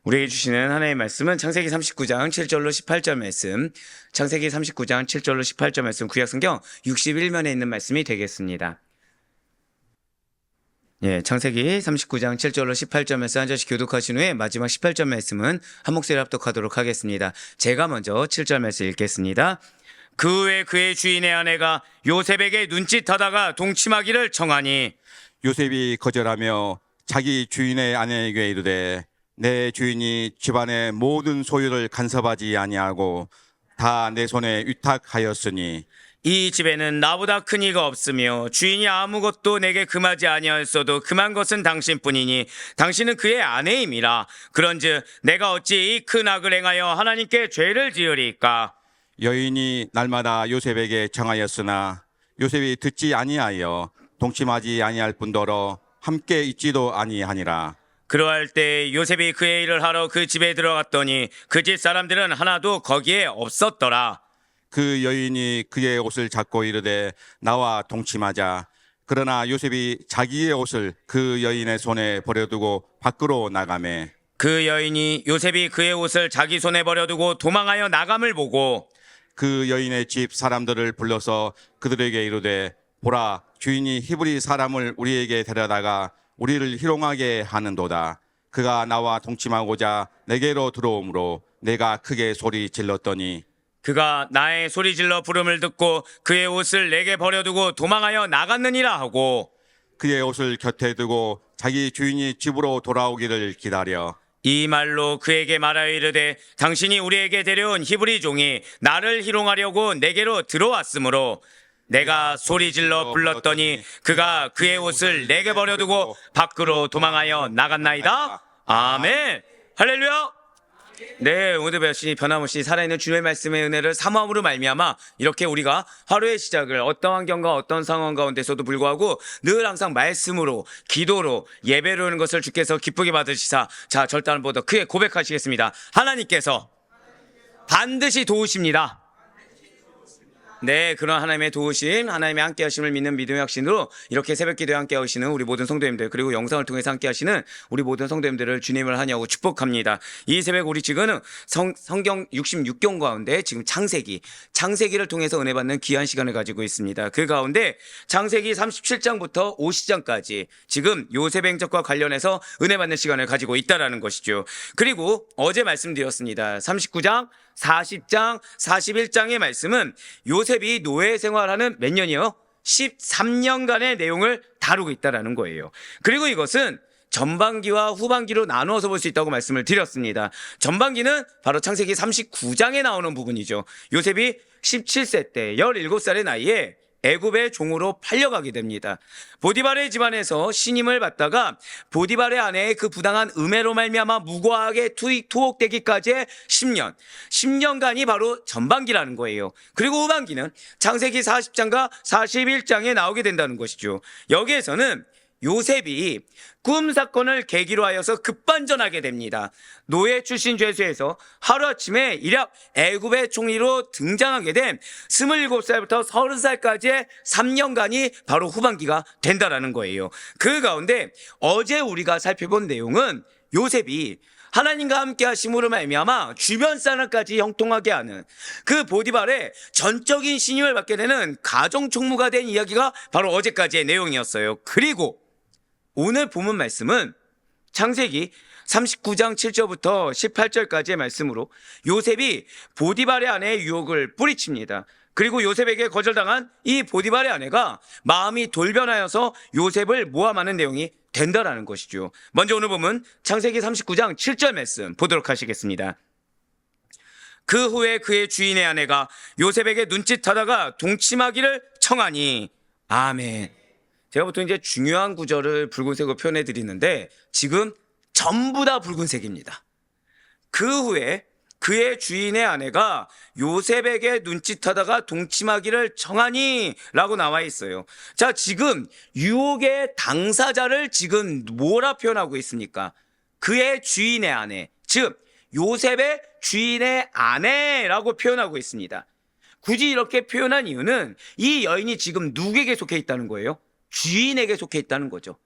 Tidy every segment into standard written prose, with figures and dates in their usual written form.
우리에게 주시는 하나님의 말씀은 창세기 39장 7절로 18절 말씀, 창세기 39장 7절로 18절 말씀, 구약성경 61면에 있는 말씀이 되겠습니다. 창세기 39장 7절로 18절 말씀 한 절씩 교독하신 후에 마지막 18절 말씀은 한 목소리로 합독하도록 하겠습니다. 제가 먼저 7절 말씀 읽겠습니다. 그 후에 그의 주인의 아내가 요셉에게 눈짓하다가 동침하기를 청하니 요셉이 거절하며 자기 주인의 아내에게 이르되 내 주인이 집안의 모든 소유를 간섭하지 아니하고 다 내 손에 위탁하였으니 이 집에는 나보다 큰 이가 없으며 주인이 아무것도 내게 금하지 아니하였어도 금한 것은 당신뿐이니 당신은 그의 아내임이라. 그런즉 내가 어찌 이 큰 악을 행하여 하나님께 죄를 지으리까. 여인이 날마다 요셉에게 청하였으나 요셉이 듣지 아니하여 동침하지 아니할 뿐더러 함께 있지도 아니하니라. 그러할 때 요셉이 그의 일을 하러 그 집에 들어갔더니 그 집 사람들은 하나도 거기에 없었더라. 그 여인이 그의 옷을 잡고 이르되 나와 동침하자. 그러나 요셉이 자기의 옷을 그 여인의 손에 버려두고 밖으로 나가매 그 여인이 요셉이 그의 옷을 자기 손에 버려두고 도망하여 나감을 보고 그 여인의 집 사람들을 불러서 그들에게 이르되 보라, 주인이 히브리 사람을 우리에게 데려다가 우리를 희롱하게 하는도다. 그가 나와 동침하고자 내게로 들어오므로 내가 크게 소리 질렀더니 그가 나의 소리질러 부름을 듣고 그의 옷을 내게 버려두고 도망하여 나갔느니라 하고 그의 옷을 곁에 두고 자기 주인이 집으로 돌아오기를 기다려 이 말로 그에게 말하여 이르되 당신이 우리에게 데려온 히브리 종이 나를 희롱하려고 내게로 들어왔으므로 내가 소리질러 불렀더니 그가 그의 옷을 내게 버려두고 밖으로 도망하여 나갔나이다. 아멘. 할렐루야. 네, 오늘 배우신 변함없이 살아있는 주의 말씀의 은혜를 사모함으로 말미암아 이렇게 우리가 하루의 시작을 어떤 환경과 어떤 상황 가운데서도 불구하고 늘 항상 말씀으로 기도로 예배로 하는 것을 주께서 기쁘게 받으시사 자 절단보다 크게 고백하시겠습니다. 하나님께서 반드시 도우십니다. 네, 그런 하나님의 도우심, 하나님의 함께 하심을 믿는 믿음의 확신으로 이렇게 새벽 기도에 함께 하시는 우리 모든 성도님들, 그리고 영상을 통해서 함께 하시는 우리 모든 성도님들을 주님을 환영하고 축복합니다. 이 새벽 우리 지금은 성경 66경 가운데 지금 창세기를 통해서 은혜 받는 귀한 시간을 가지고 있습니다. 그 가운데 창세기 37장부터 50장까지 지금 요셉 행적과 관련해서 은혜 받는 시간을 가지고 있다라는 것이죠. 그리고 어제 말씀드렸습니다. 39장, 40장, 41장의 말씀은 요셉이 노예 생활하는 몇 년이요? 13년간의 내용을 다루고 있다는 거예요. 그리고 이것은 전반기와 후반기로 나누어서 볼 수 있다고 말씀을 드렸습니다. 전반기는 바로 창세기 39장에 나오는 부분이죠. 요셉이 17세 때 17살의 나이에 애굽의 종으로 팔려가게 됩니다. 보디발의 집안에서 신임을 받다가 보디발의 아내의 그 부당한 음해로 말미암아 무고하게 투옥되기까지의 10년간이 바로 전반기라는 거예요. 그리고 후반기는 창세기 40장과 41장에 나오게 된다는 것이죠. 여기에서는 요셉이 꿈 사건을 계기로 하여서 급반전하게 됩니다. 노예 출신 죄수에서 하루아침에 일약 애굽의 총리로 등장하게 된 27살부터 30살까지의 3년간이 바로 후반기가 된다라는 거예요. 그 가운데 어제 우리가 살펴본 내용은 요셉이 하나님과 함께 하심으로 말미암아 주변 사람까지 형통하게 하는 그 보디발의 전적인 신임을 받게 되는 가정 총무가 된 이야기가 바로 어제까지의 내용이었어요. 그리고 오늘 본문 말씀은 창세기 39장 7절부터 18절까지의 말씀으로 요셉이 보디발의 아내의 유혹을 뿌리칩니다. 그리고 요셉에게 거절당한 이 보디발의 아내가 마음이 돌변하여서 요셉을 모함하는 내용이 된다라는 것이죠. 먼저 오늘 본문 창세기 39장 7절 말씀 보도록 하시겠습니다. 그 후에 그의 주인의 아내가 요셉에게 눈짓하다가 동침하기를 청하니. 아멘. 제가 보통 이제 중요한 구절을 붉은색으로 표현해 드리는데 지금 전부 다 붉은색입니다. 그 후에 그의 주인의 아내가 요셉에게 눈짓하다가 동침하기를 청하니 라고 나와 있어요. 자, 지금 유혹의 당사자를 지금 뭐라 표현하고 있습니까? 그의 주인의 아내, 즉 요셉의 주인의 아내라고 표현하고 있습니다. 굳이 이렇게 표현한 이유는 이 여인이 지금 누구에게 속해 있다는 거예요? 주인에게 속해 있다는 거죠.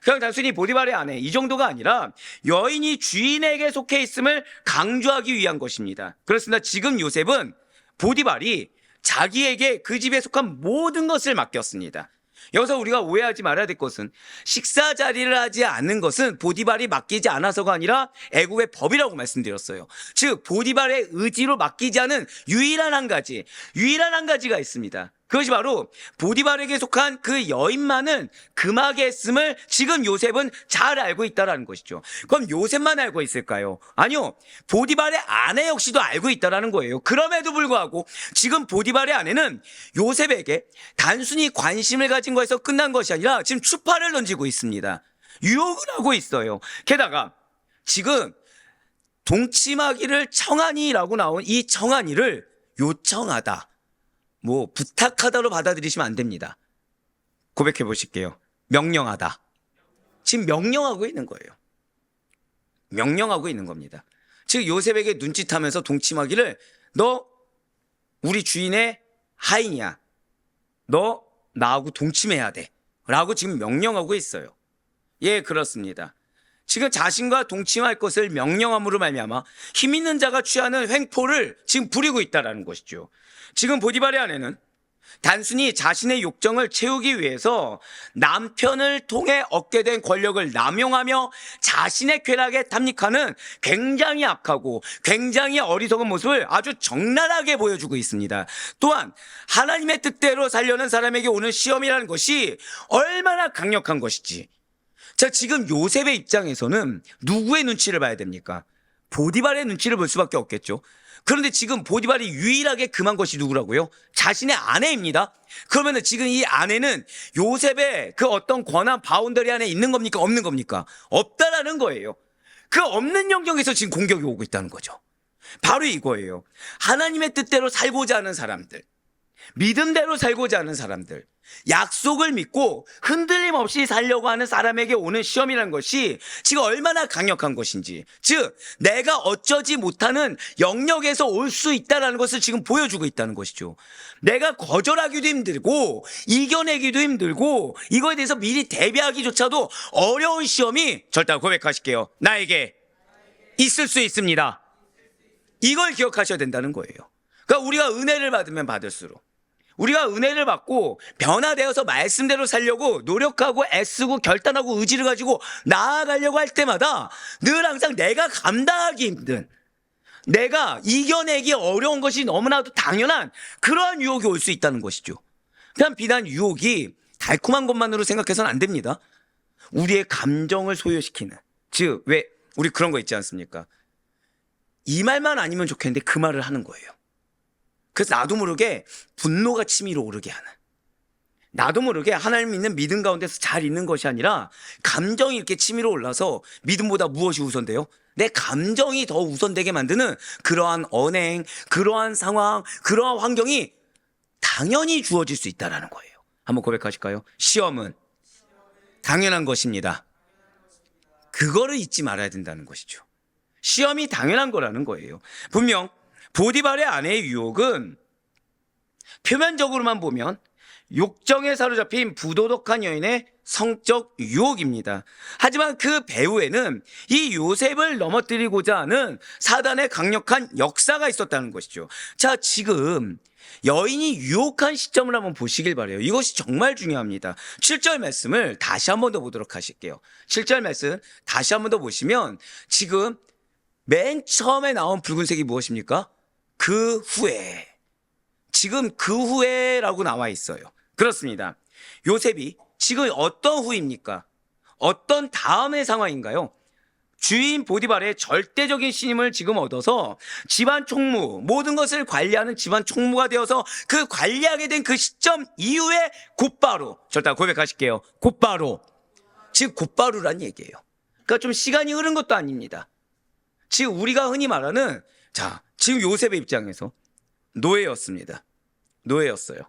그냥 단순히 보디발의 아내 이 정도가 아니라 여인이 주인에게 속해 있음을 강조하기 위한 것입니다. 그렇습니다. 지금 요셉은 보디발이 자기에게 그 집에 속한 모든 것을 맡겼습니다. 여기서 우리가 오해하지 말아야 될 것은 식사 자리를 하지 않는 것은 보디발이 맡기지 않아서가 아니라 애국의 법이라고 말씀드렸어요. 즉 보디발의 의지로 맡기지 않은 유일한 한 가지가 있습니다. 그것이 바로 보디발에게 속한 그 여인만은 금하게 했음을 지금 요셉은 잘 알고 있다는 것이죠. 그럼 요셉만 알고 있을까요? 아니요. 보디발의 아내 역시도 알고 있다는 거예요. 그럼에도 불구하고 지금 보디발의 아내는 요셉에게 단순히 관심을 가진 거에서 끝난 것이 아니라 지금 추파를 던지고 있습니다. 유혹을 하고 있어요. 게다가 지금 동침하기를 청하니라고 나온 이 청하니를 요청하다, 부탁하다로 받아들이시면 안 됩니다. 고백해 보실게요. 명령하다. 지금 명령하고 있는 거예요. 명령하고 있는 겁니다. 즉 요셉에게 눈짓하면서 동침하기를 너 우리 주인의 하인이야. 너 나하고 동침해야 돼. 라고 지금 명령하고 있어요. 예, 그렇습니다. 지금 자신과 동침할 것을 명령함으로 말미암아 힘 있는 자가 취하는 횡포를 지금 부리고 있다는 것이죠. 지금 보디발의 아내는 단순히 자신의 욕정을 채우기 위해서 남편을 통해 얻게 된 권력을 남용하며 자신의 쾌락에 탐닉하는 굉장히 악하고 굉장히 어리석은 모습을 아주 적나라하게 보여주고 있습니다. 또한 하나님의 뜻대로 살려는 사람에게 오는 시험이라는 것이 얼마나 강력한 것이지. 자, 지금 요셉의 입장에서는 누구의 눈치를 봐야 됩니까? 보디발의 눈치를 볼 수밖에 없겠죠. 그런데 지금 보디발이 유일하게 금한 것이 누구라고요? 자신의 아내입니다. 그러면 지금 이 아내는 요셉의 그 어떤 권한 바운더리 안에 있는 겁니까? 없는 겁니까? 없다라는 거예요. 그 없는 영역에서 지금 공격이 오고 있다는 거죠. 바로 이거예요. 하나님의 뜻대로 살고자 하는 사람들, 믿음대로 살고자 하는 사람들, 약속을 믿고 흔들림 없이 살려고 하는 사람에게 오는 시험이라는 것이 지금 얼마나 강력한 것인지, 즉 내가 어쩌지 못하는 영역에서 올 수 있다는 것을 지금 보여주고 있다는 것이죠. 내가 거절하기도 힘들고 이겨내기도 힘들고 이거에 대해서 미리 대비하기조차도 어려운 시험이, 절대 고백하실게요, 나에게 있을 수 있습니다. 이걸 기억하셔야 된다는 거예요. 그러니까 우리가 은혜를 받으면 받을수록, 우리가 은혜를 받고 변화되어서 말씀대로 살려고 노력하고 애쓰고 결단하고 의지를 가지고 나아가려고 할 때마다 늘 항상 내가 감당하기 힘든, 내가 이겨내기 어려운 것이 너무나도 당연한 그러한 유혹이 올 수 있다는 것이죠. 그냥 비단 유혹이 달콤한 것만으로 생각해서는 안 됩니다. 우리의 감정을 소요시키는, 즉 왜 우리 그런 거 있지 않습니까? 이 말만 아니면 좋겠는데 그 말을 하는 거예요. 그래서 나도 모르게 분노가 치밀어 오르게 하는, 나도 모르게 하나님 믿는 믿음 가운데서 잘 있는 것이 아니라 감정이 이렇게 치밀어 올라서 믿음보다 무엇이 우선돼요? 내 감정이 더 우선되게 만드는 그러한 언행, 그러한 상황, 그러한 환경이 당연히 주어질 수 있다는 거예요. 한번 고백하실까요? 시험은 당연한 것입니다. 그거를 잊지 말아야 된다는 것이죠. 시험이 당연한 거라는 거예요. 분명 보디발의 아내의 유혹은 표면적으로만 보면 욕정에 사로잡힌 부도덕한 여인의 성적 유혹입니다. 하지만 그 배후에는 이 요셉을 넘어뜨리고자 하는 사단의 강력한 역사가 있었다는 것이죠. 자, 지금 여인이 유혹한 시점을 한번 보시길 바라요. 이것이 정말 중요합니다. 7절 말씀을 다시 한 번 더 보도록 하실게요. 7절 말씀 다시 한 번 더 보시면 지금 맨 처음에 나온 붉은색이 무엇입니까? 그 후에, 지금 그 후에라고 나와 있어요. 그렇습니다. 요셉이 지금 어떤 후입니까? 어떤 다음의 상황인가요? 주인 보디발의 절대적인 신임을 지금 얻어서 집안 총무, 모든 것을 관리하는 집안 총무가 되어서 그 관리하게 된 그 시점 이후에 곧바로, 절대 고백하실게요, 곧바로, 지금 곧바로란 얘기예요. 그러니까 좀 시간이 흐른 것도 아닙니다. 지금 우리가 흔히 말하는, 자, 지금 요셉의 입장에서 노예였습니다. 노예였어요.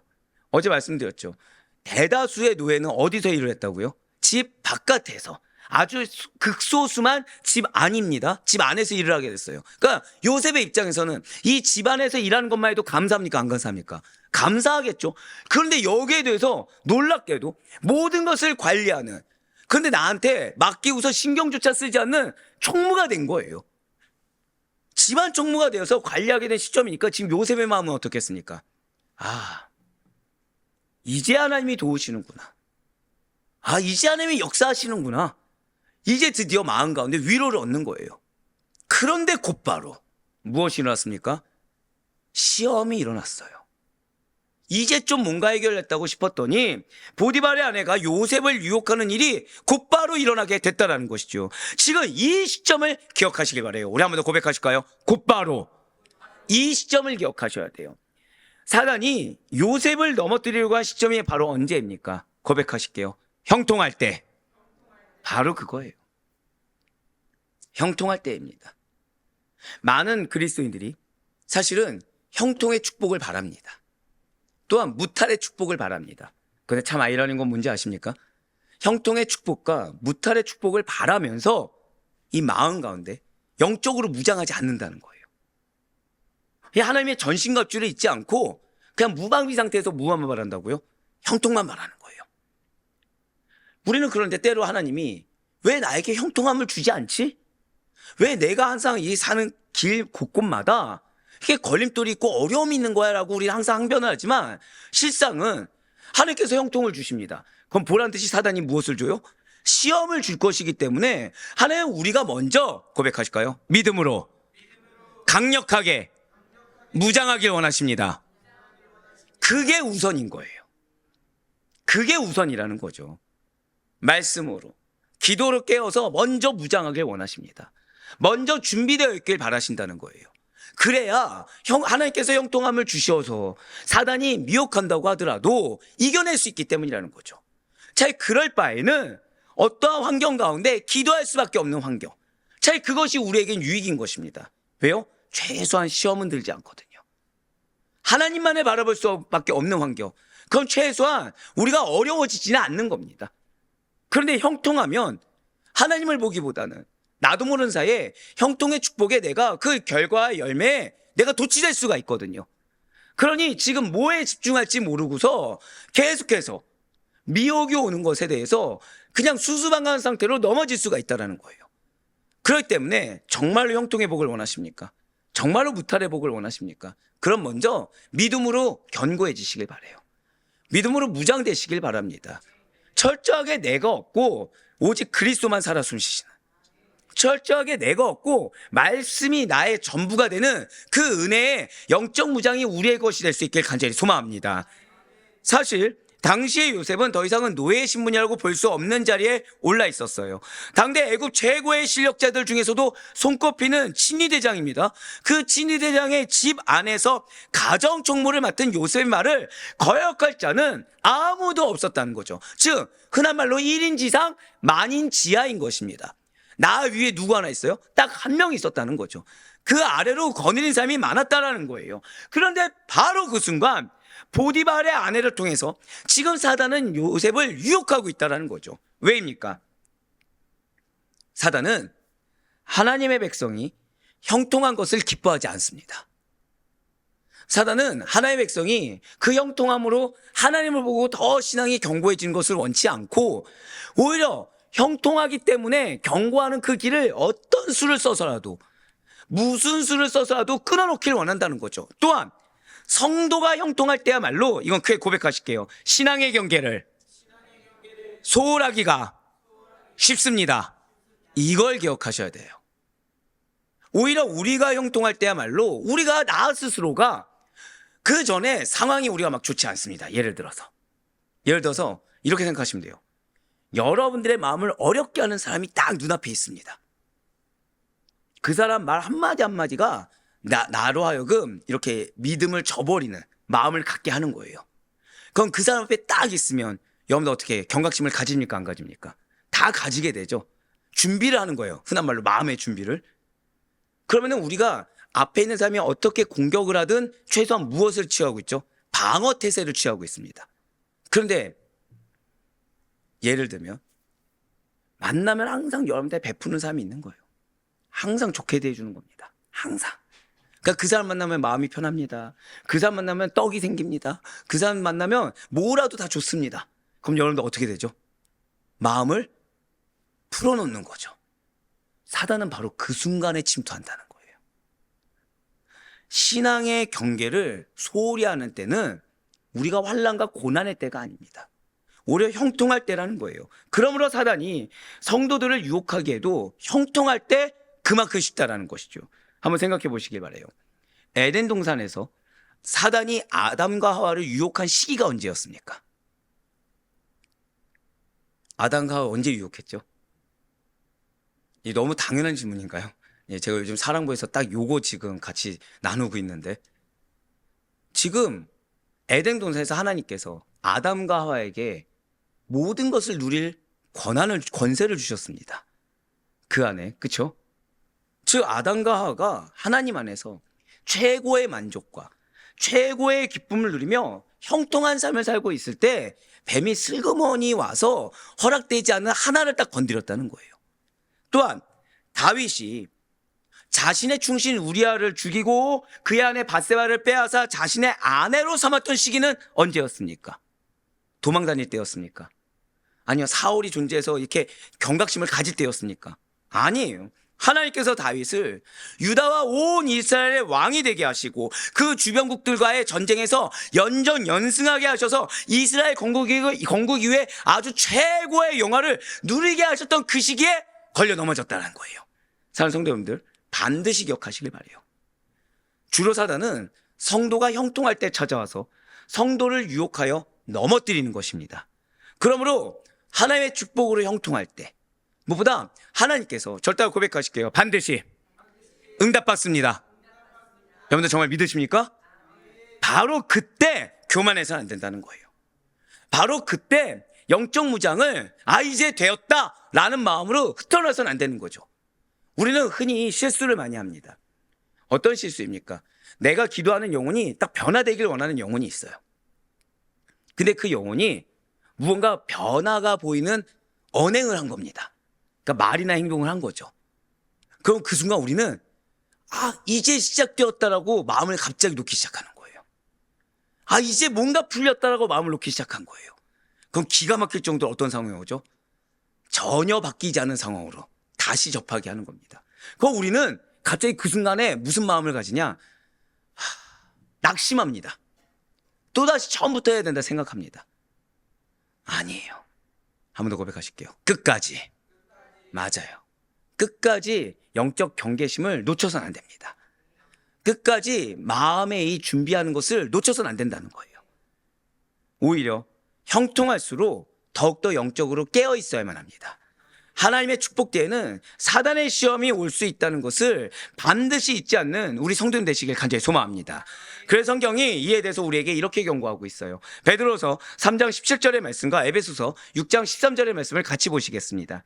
어제 말씀드렸죠. 대다수의 노예는 어디서 일을 했다고요? 집 바깥에서. 아주 극소수만 집 안입니다. 집 안에서 일을 하게 됐어요. 그러니까 요셉의 입장에서는 이 집 안에서 일하는 것만 해도 감사합니까? 안 감사합니까? 감사하겠죠. 그런데 여기에 대해서 놀랍게도 모든 것을 관리하는 근데 나한테 맡기고서 신경조차 쓰지 않는 총무가 된 거예요. 집안 총무가 되어서 관리하게 된 시점이니까 지금 요셉의 마음은 어떻겠습니까? 아, 이제 하나님이 도우시는구나. 아, 이제 하나님이 역사하시는구나. 이제 드디어 마음 가운데 위로를 얻는 거예요. 그런데 곧바로 무엇이 일어났습니까? 시험이 일어났어요. 이제 좀 뭔가 해결했다고 싶었더니 보디발의 아내가 요셉을 유혹하는 일이 곧바로 일어나게 됐다는 것이죠. 지금 이 시점을 기억하시길 바라요. 우리 한 번 더 고백하실까요? 곧바로 이 시점을 기억하셔야 돼요. 사단이 요셉을 넘어뜨리려고 한 시점이 바로 언제입니까? 고백하실게요. 형통할 때. 바로 그거예요. 형통할 때입니다. 많은 그리스도인들이 사실은 형통의 축복을 바랍니다. 또한 무탈의 축복을 바랍니다. 근데 참 아이러니한 건 뭔지 아십니까? 형통의 축복과 무탈의 축복을 바라면서 이 마음 가운데 영적으로 무장하지 않는다는 거예요. 하나님의 전신갑주를 잊지 않고 그냥 무방비 상태에서 무함만 바란다고요? 형통만 바라는 거예요. 우리는 그런데 때로 하나님이 왜 나에게 형통함을 주지 않지? 왜 내가 항상 이 사는 길 곳곳마다 이게 걸림돌이 있고 어려움이 있는 거야 라고 우리는 항상 항변을 하지만 실상은 하나님께서 형통을 주십니다. 그럼 보란 듯이 사단이 무엇을 줘요? 시험을 줄 것이기 때문에 하나님 우리가 먼저 고백하실까요? 믿음으로 강력하게 무장하길 원하십니다. 그게 우선인 거예요. 그게 우선이라는 거죠. 말씀으로 기도로 깨어서 먼저 무장하길 원하십니다. 먼저 준비되어 있길 바라신다는 거예요. 그래야 하나님께서 형통함을 주셔서 사단이 미혹한다고 하더라도 이겨낼 수 있기 때문이라는 거죠. 차라리 그럴 바에는 어떠한 환경 가운데 기도할 수밖에 없는 환경, 차라리 그것이 우리에겐 유익인 것입니다. 왜요? 최소한 시험은 들지 않거든요. 하나님만을 바라볼 수밖에 없는 환경, 그건 최소한 우리가 어려워지지는 않는 겁니다. 그런데 형통하면 하나님을 보기보다는 나도 모르는 사이에 형통의 축복에 내가 그 결과의 열매에 내가 도취될 수가 있거든요. 그러니 지금 뭐에 집중할지 모르고서 계속해서 미혹이 오는 것에 대해서 그냥 수수방관한 상태로 넘어질 수가 있다는 거예요. 그렇기 때문에 정말로 형통의 복을 원하십니까? 정말로 무탈의 복을 원하십니까? 그럼 먼저 믿음으로 견고해지시길 바라요. 믿음으로 무장되시길 바랍니다. 철저하게 내가 없고 오직 그리스도만 살아 숨쉬시는, 철저하게 내가 없고 말씀이 나의 전부가 되는 그 은혜의 영적 무장이 우리의 것이 될 수 있길 간절히 소망합니다. 사실 당시의 요셉은 더 이상은 노예의 신분이라고 볼 수 없는 자리에 올라 있었어요. 당대 애굽 최고의 실력자들 중에서도 손꼽히는 친위대장입니다. 그 친위대장의 집 안에서 가정 총무를 맡은 요셉의 말을 거역할 자는 아무도 없었다는 거죠. 즉 흔한 말로 1인 지상 만인 지하인 것입니다. 나 위에 누구 하나 있어요? 딱 한 명 있었다는 거죠. 그 아래로 거느린 사람이 많았다라는 거예요. 그런데 바로 그 순간 보디발의 아내를 통해서 지금 사단은 요셉을 유혹하고 있다는 거죠. 왜입니까? 사단은 하나님의 백성이 형통한 것을 기뻐하지 않습니다. 사단은 하나님의 백성이 그 형통함으로 하나님을 보고 더 신앙이 견고해지는 것을 원치 않고 오히려 형통하기 때문에 경고하는 그 길을 어떤 수를 써서라도, 무슨 수를 써서라도 끊어놓기를 원한다는 거죠. 또한 성도가 형통할 때야말로, 이건 크게 고백하실게요, 신앙의 경계를 소홀하기가 쉽습니다. 이걸 기억하셔야 돼요. 오히려 우리가 형통할 때야말로 우리가 나 스스로가 그 전에 상황이 우리가 막 좋지 않습니다. 예를 들어서 이렇게 생각하시면 돼요. 여러분들의 마음을 어렵게 하는 사람이 딱 눈앞에 있습니다. 그 사람 말 한마디 한마디가 나로 하여금 이렇게 믿음을 저버리는 마음을 갖게 하는 거예요. 그럼 그 사람 앞에 딱 있으면 여러분들 어떻게 경각심을 가집니까? 안 가집니까? 다 가지게 되죠. 준비를 하는 거예요. 흔한 말로 마음의 준비를. 그러면은 우리가 앞에 있는 사람이 어떻게 공격을 하든 최소한 무엇을 취하고 있죠? 방어 태세를 취하고 있습니다. 그런데 예를 들면 만나면 항상 여러분들 베푸는 사람이 있는 거예요. 항상 좋게 대해주는 겁니다. 항상. 그러니까 그 사람 만나면 마음이 편합니다. 그 사람 만나면 떡이 생깁니다. 그 사람 만나면 뭐라도 다 좋습니다. 그럼 여러분들 어떻게 되죠? 마음을 풀어놓는 거죠. 사단은 바로 그 순간에 침투한다는 거예요. 신앙의 경계를 소홀히 하는 때는 우리가 환난과 고난의 때가 아닙니다. 오히려 형통할 때라는 거예요. 그러므로 사단이 성도들을 유혹하기에도 형통할 때 그만큼 쉽다라는 것이죠. 한번 생각해 보시길 바라요. 에덴 동산에서 사단이 아담과 하와를 유혹한 시기가 언제였습니까? 아담과 하와 언제 유혹했죠? 이 너무 당연한 질문인가요? 예, 제가 요즘 사랑부에서 딱 요거 지금 같이 나누고 있는데, 지금 에덴 동산에서 하나님께서 아담과 하와에게 모든 것을 누릴 권세를 주셨습니다. 그 안에, 그쵸? 즉 아담과 하와가 하나님 안에서 최고의 만족과 최고의 기쁨을 누리며 형통한 삶을 살고 있을 때 뱀이 슬그머니 와서 허락되지 않는 하나를 딱 건드렸다는 거예요. 또한 다윗이 자신의 충신 우리아를 죽이고 그의 아내 밧세바를 빼앗아 자신의 아내로 삼았던 시기는 언제였습니까? 도망 다닐 때였습니까? 아니요, 사울이 존재해서 이렇게 경각심을 가질 때였습니까? 아니에요. 하나님께서 다윗을 유다와 온 이스라엘의 왕이 되게 하시고 그 주변국들과의 전쟁에서 연전연승하게 하셔서 이스라엘 건국 이후에 아주 최고의 영화를 누리게 하셨던 그 시기에 걸려 넘어졌다는 거예요. 사랑하는 성도 여러분들, 반드시 기억하시길 바라요. 주로 사단은 성도가 형통할 때 찾아와서 성도를 유혹하여 넘어뜨리는 것입니다. 그러므로 하나님의 축복으로 형통할 때 무엇보다 하나님께서 절대 고백하실게요. 반드시 응답받습니다. 여러분들 정말 믿으십니까? 바로 그때 교만해서는 안 된다는 거예요. 바로 그때 영적 무장을 이제 되었다 라는 마음으로 흩어져서는 안 되는 거죠. 우리는 흔히 실수를 많이 합니다. 어떤 실수입니까? 내가 기도하는 영혼이 딱 변화되길 원하는 영혼이 있어요. 근데 그 영혼이 무언가 변화가 보이는 언행을 한 겁니다. 그러니까 말이나 행동을 한 거죠. 그럼 그 순간 우리는 이제 시작되었다라고 마음을 갑자기 놓기 시작하는 거예요. 이제 뭔가 풀렸다라고 마음을 놓기 시작한 거예요. 그럼 기가 막힐 정도로 어떤 상황이 오죠? 전혀 바뀌지 않은 상황으로 다시 접하게 하는 겁니다. 그럼 우리는 갑자기 그 순간에 무슨 마음을 가지냐? 낙심합니다. 또다시 처음부터 해야 된다 생각합니다. 아니에요. 한 번 더 고백하실게요. 끝까지. 맞아요. 끝까지 영적 경계심을 놓쳐서는 안 됩니다. 끝까지 마음의 이 준비하는 것을 놓쳐서는 안 된다는 거예요. 오히려 형통할수록 더욱더 영적으로 깨어 있어야만 합니다. 하나님의 축복 때에는 사단의 시험이 올 수 있다는 것을 반드시 잊지 않는 우리 성도님 되시길 간절히 소망합니다. 그래서 성경이 이에 대해서 우리에게 이렇게 경고하고 있어요. 베드로서 3장 17절의 말씀과 에베소서 6장 13절의 말씀을 같이 보시겠습니다.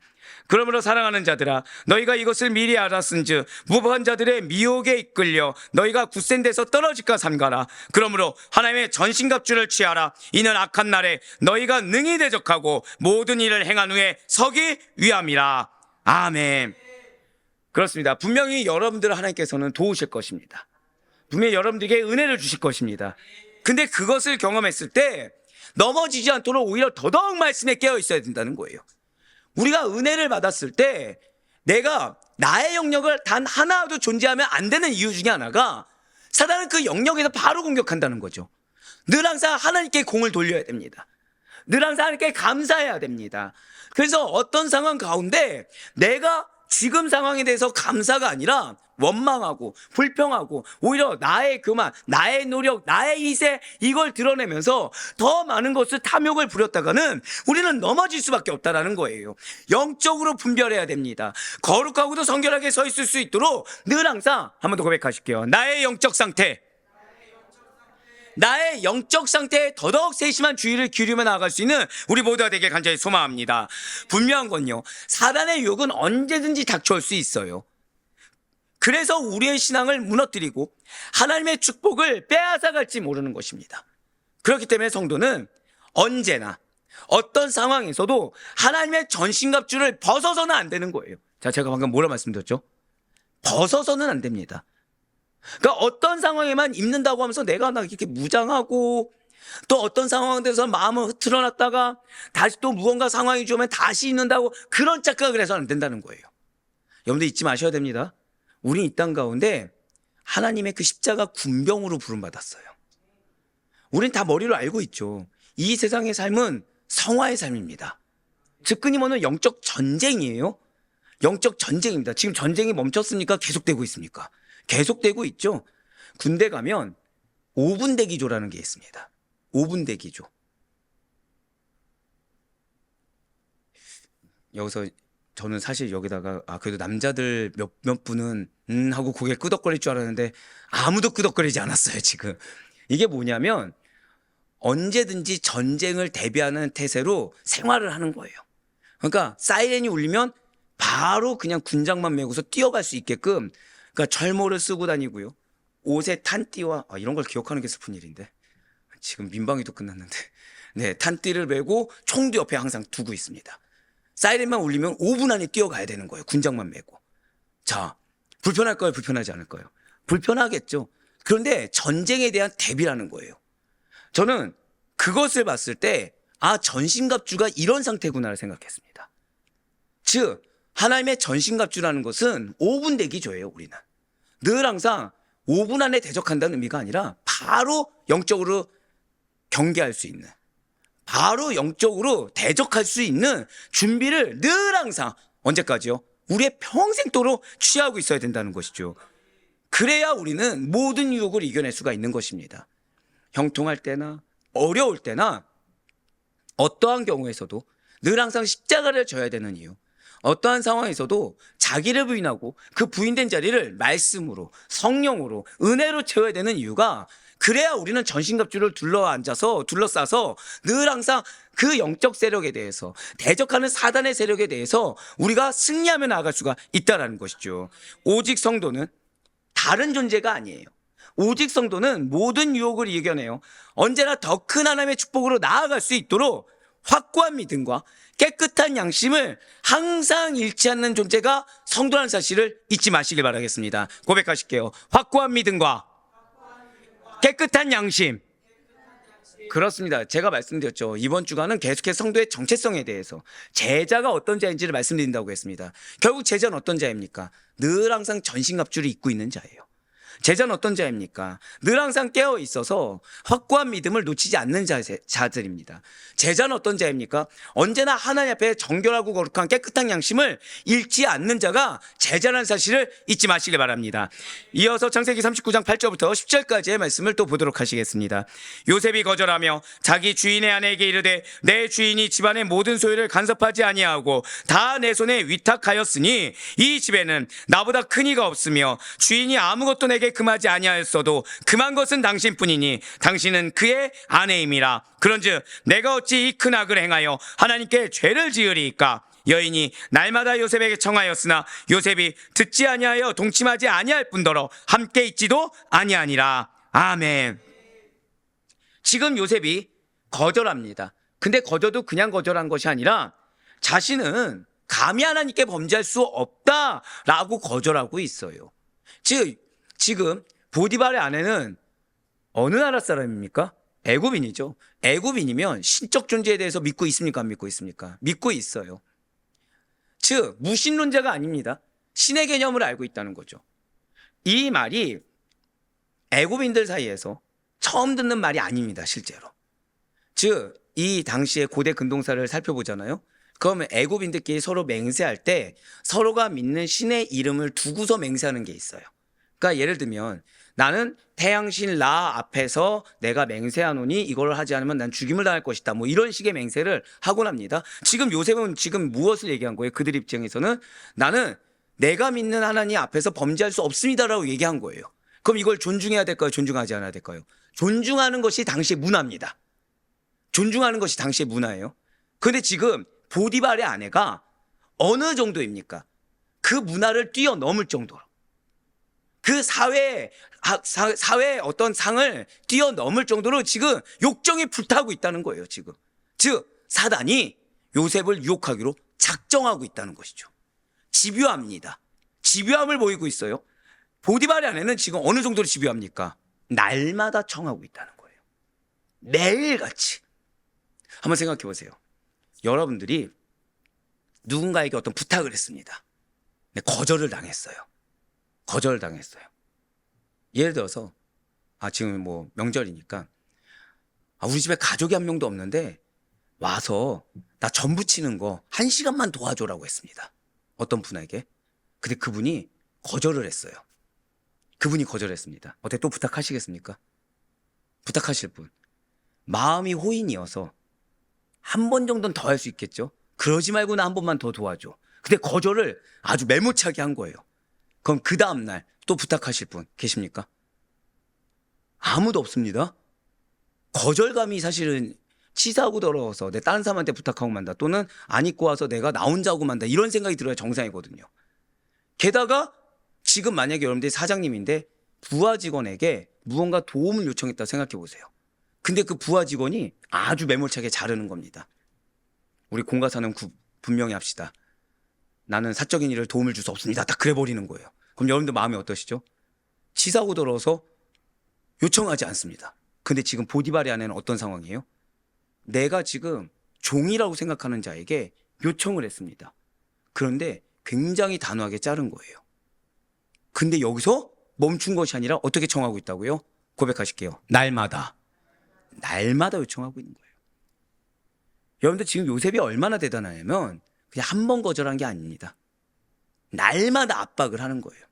그러므로 사랑하는 자들아, 너희가 이것을 미리 알았은즉 무법한 자들의 미혹에 이끌려 너희가 굳센 데서 떨어질까 삼가라. 그러므로 하나님의 전신갑주를 취하라. 이는 악한 날에 너희가 능히 대적하고 모든 일을 행한 후에 서기 위함이라. 아멘. 그렇습니다. 분명히 여러분들을 하나님께서는 도우실 것입니다. 분명히 여러분들에게 은혜를 주실 것입니다. 근데 그것을 경험했을 때 넘어지지 않도록 오히려 더더욱 말씀에 깨어 있어야 된다는 거예요. 우리가 은혜를 받았을 때 내가 나의 영역을 단 하나도 존재하면 안 되는 이유 중에 하나가 사단은 그 영역에서 바로 공격한다는 거죠. 늘 항상 하나님께 공을 돌려야 됩니다. 늘 항상 하나님께 감사해야 됩니다. 그래서 어떤 상황 가운데 내가 지금 상황에 대해서 감사가 아니라 원망하고 불평하고 오히려 나의 교만, 나의 노력, 나의 희생 이걸 드러내면서 더 많은 것을 탐욕을 부렸다가는 우리는 넘어질 수밖에 없다라는 거예요. 영적으로 분별해야 됩니다. 거룩하고도 성결하게 서 있을 수 있도록 늘 항상 한 번 더 고백하실게요. 나의 영적 상태에 더더욱 세심한 주의를 기울이며 나아갈 수 있는 우리 모두가 되길 간절히 소망합니다. 분명한 건요, 사단의 유혹은 언제든지 닥쳐올 수 있어요. 그래서 우리의 신앙을 무너뜨리고 하나님의 축복을 빼앗아갈지 모르는 것입니다. 그렇기 때문에 성도는 언제나 어떤 상황에서도 하나님의 전신갑주를 벗어서는 안 되는 거예요. 자, 제가 방금 뭐라 말씀드렸죠? 벗어서는 안 됩니다. 그러니까 어떤 상황에만 입는다고 하면서 내가 이렇게 무장하고 또 어떤 상황에서 마음을 흐트러놨다가 다시 또 무언가 상황이 좋으면 다시 잊는다고 그런 착각을 해서는 안 된다는 거예요. 여러분들 잊지 마셔야 됩니다. 우린 이 땅 가운데 하나님의 그 십자가 군병으로 부름받았어요. 우린 다 머리로 알고 있죠. 이 세상의 삶은 성화의 삶입니다. 즉 끊임없는 영적 전쟁이에요. 영적 전쟁입니다. 지금 전쟁이 멈췄습니까? 계속되고 있습니까? 계속되고 있죠. 군대 가면 5분 대기조라는 게 있습니다. 5분 대기조. 여기서 저는 사실 여기다가 그래도 남자들 몇 분은 하고 고개 끄덕거릴 줄 알았는데 아무도 끄덕거리지 않았어요. 지금 이게 뭐냐면 언제든지 전쟁을 대비하는 태세로 생활을 하는 거예요. 그러니까 사이렌이 울리면 바로 그냥 군장만 메고서 뛰어갈 수 있게끔, 그러니까 철모를 쓰고 다니고요. 옷에 탄띠와 이런 걸 기억하는 게 슬픈 일인데 지금 민방위도 끝났는데 네, 탄띠를 메고 총도 옆에 항상 두고 있습니다. 사이렌만 울리면 5분 안에 뛰어가야 되는 거예요. 군장만 메고. 자, 불편할까요? 불편하지 않을까요? 불편하겠죠. 그런데 전쟁에 대한 대비라는 거예요. 저는 그것을 봤을 때 전신갑주가 이런 상태구나를 생각했습니다. 즉 하나님의 전신갑주라는 것은 5분 대기조예요. 우리는 늘 항상 5분 안에 대적한다는 의미가 아니라 바로 영적으로 경계할 수 있는, 바로 영적으로 대적할 수 있는 준비를 늘 항상 언제까지요? 우리의 평생도록 취하고 있어야 된다는 것이죠. 그래야 우리는 모든 유혹을 이겨낼 수가 있는 것입니다. 형통할 때나 어려울 때나 어떠한 경우에서도 늘 항상 십자가를 져야 되는 이유, 어떠한 상황에서도 자기를 부인하고 그 부인된 자리를 말씀으로, 성령으로, 은혜로 채워야 되는 이유가, 그래야 우리는 전신갑주를 둘러싸서 늘 항상 그 영적 세력에 대해서, 대적하는 사단의 세력에 대해서 우리가 승리하며 나아갈 수가 있다는 것이죠. 오직 성도는 다른 존재가 아니에요. 오직 성도는 모든 유혹을 이겨내요. 언제나 더 큰 하나님의 축복으로 나아갈 수 있도록 확고한 믿음과 깨끗한 양심을 항상 잃지 않는 존재가 성도라는 사실을 잊지 마시길 바라겠습니다. 고백하실게요. 확고한 믿음과 깨끗한 양심. 그렇습니다. 제가 말씀드렸죠. 이번 주간은 계속해서 성도의 정체성에 대해서, 제자가 어떤 자인지를 말씀드린다고 했습니다. 결국 제자는 어떤 자입니까? 늘 항상 전신갑주를 입고 있는 자예요. 제자는 어떤 자입니까? 늘 항상 깨어 있어서 확고한 믿음을 놓치지 않는 자들입니다. 제자는 어떤 자입니까? 언제나 하나님 앞에 정결하고 거룩한 깨끗한 양심을 잃지 않는 자가 제자라는 사실을 잊지 마시길 바랍니다. 이어서 창세기 39장 8절부터 10절까지의 말씀을 또 보도록 하시겠습니다. 요셉이 거절하며 자기 주인의 아내에게 이르되 내 주인이 집안의 모든 소유를 간섭하지 아니하고 다 내 손에 위탁하였으니 이 집에는 나보다 큰 이가 없으며 주인이 아무것도 내게 금하지 아니하였어도 금한 것은 당신뿐이니 당신은 그의 아내임이라. 그런즉 내가 어찌 이 큰 악을 행하여 하나님께 죄를 지으리이까. 여인이 날마다 요셉에게 청하였으나 요셉이 듣지 아니하여 동침하지 아니할 뿐더러 함께 있지도 아니하니라. 아멘. 지금 요셉이 거절합니다. 근데 거절도 그냥 거절한 것이 아니라 자신은 감히 하나님께 범죄할 수 없다라고 거절하고 있어요. 즉 지금 보디발의 아내는 어느 나라 사람입니까? 애굽인이죠. 애굽인이면 신적 존재에 대해서 믿고 있습니까? 안 믿고 있습니까? 믿고 있어요. 즉 무신론자가 아닙니다. 신의 개념을 알고 있다는 거죠. 이 말이 애굽인들 사이에서 처음 듣는 말이 아닙니다. 실제로. 즉 이 당시의 고대 근동사를 살펴보잖아요. 그러면 애굽인들끼리 서로 맹세할 때 서로가 믿는 신의 이름을 두고서 맹세하는 게 있어요. 그러니까 예를 들면 나는 태양신 라 앞에서 내가 맹세하노니 이걸 하지 않으면 난 죽임을 당할 것이다. 뭐 이런 식의 맹세를 하곤 합니다. 지금 요셉은 지금 무엇을 얘기한 거예요? 그들 입장에서는 나는 내가 믿는 하나님 앞에서 범죄할 수 없습니다라고 얘기한 거예요. 그럼 이걸 존중해야 될까요? 존중하지 않아야 될까요? 존중하는 것이 당시의 문화입니다. 존중하는 것이 당시의 문화예요. 그런데 지금 보디발의 아내가 어느 정도입니까? 그 문화를 뛰어넘을 정도로, 그 사회의 어떤 상을 뛰어넘을 정도로 지금 욕정이 불타고 있다는 거예요. 지금 즉 사단이 요셉을 유혹하기로 작정하고 있다는 것이죠. 집요합니다. 집요함을 보이고 있어요. 보디발의 아내는 지금 어느 정도로 집요합니까? 날마다 청하고 있다는 거예요. 매일같이. 한번 생각해 보세요. 여러분들이 누군가에게 어떤 부탁을 했습니다. 근데 거절을 당했어요. 거절을 당했어요. 예를 들어서 지금 뭐 명절이니까 우리 집에 가족이 한 명도 없는데 와서 나 전 부치는 거 1시간만 도와줘라고 했습니다. 어떤 분에게. 근데 그분이 거절을 했어요. 그분이 거절했습니다. 어때, 또 부탁하시겠습니까? 부탁하실 분. 마음이 호인이어서 한 번 정도는 더 할 수 있겠죠? 그러지 말고 나 한 번만 더 도와줘. 근데 거절을 아주 매몰차게 한 거예요. 그럼 그 다음날 또 부탁하실 분 계십니까? 아무도 없습니다. 거절감이 사실은 치사하고 더러워서 내 다른 사람한테 부탁하고 만다, 또는 안 입고 와서 내가 나 혼자 하고 만다, 이런 생각이 들어야 정상이거든요. 게다가 지금 만약에 여러분들이 사장님인데 부하 직원에게 무언가 도움을 요청했다 생각해 보세요. 근데 그 부하 직원이 아주 매몰차게 자르는 겁니다. 우리 공과사는 분명히 합시다. 나는 사적인 일을 도움을 줄 수 없습니다. 딱 그래 버리는 거예요. 그럼 여러분들 마음이 어떠시죠? 치사하고 더러워서 요청하지 않습니다. 근데 지금 보디발의 안에는 어떤 상황이에요? 내가 지금 종이라고 생각하는 자에게 요청을 했습니다. 그런데 굉장히 단호하게 자른 거예요. 근데 여기서 멈춘 것이 아니라 어떻게 청하고 있다고요? 고백하실게요. 날마다 요청하고 있는 거예요. 여러분들 지금 요셉이 얼마나 대단하냐면 그냥 한 번 거절한 게 아닙니다. 날마다 압박을 하는 거예요.